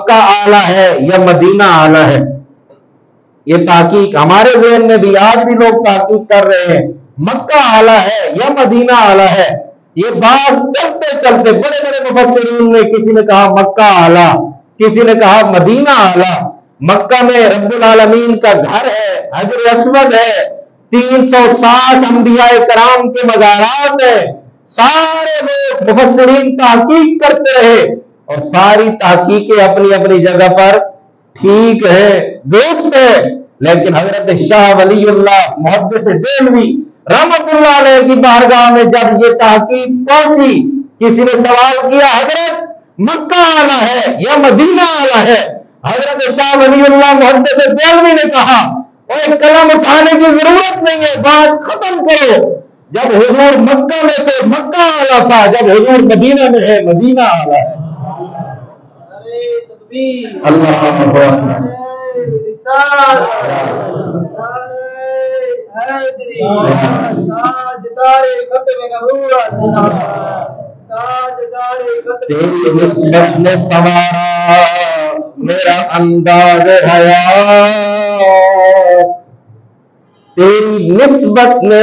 मक्का आला है या मदीना आला है। ये ताकीक हमारे ज़हन में भी आज भी लोग ताकीक कर रहे हैं, मक्का आला है या मदीना आला है। ये बात चलते चलते बड़े बड़े मुफस्सिरीन ने, किसी ने कहा मक्का आला, किसी ने कहा मदीना आला। मक्का में रब्बुल आलमीन का घर है, हजर अस्वद है, 360 अंबियाए कराम के मज़ारात है। सारे लोग मुफस्सिरीन ताकीक करते रहे और सारी ताकीकें अपनी अपनी जगह पर ठीक है, दुरुस्त है। लेकिन हजरत शाह वलीउल्लाह मुहद्दिस देहलवी रहमतुल्लाह अलैह की बारगाह में जब ये तहकीक पहुंची, किसी ने सवाल किया हजरत मक्का आला है या मदीना आला है। हजरत शाह वलीउल्लाह मुहद्दिस देहलवी ने कहा और कलम उठाने की जरूरत नहीं है, बात खत्म करो। जब हुजूर मक्का में थे मक्का आला था, जब हुजूर मदीना में है मदीना आला है। अल्लाह तेरी निस्बत ने सवारा मेरा अंदाज हयात, तेरी निस्बत ने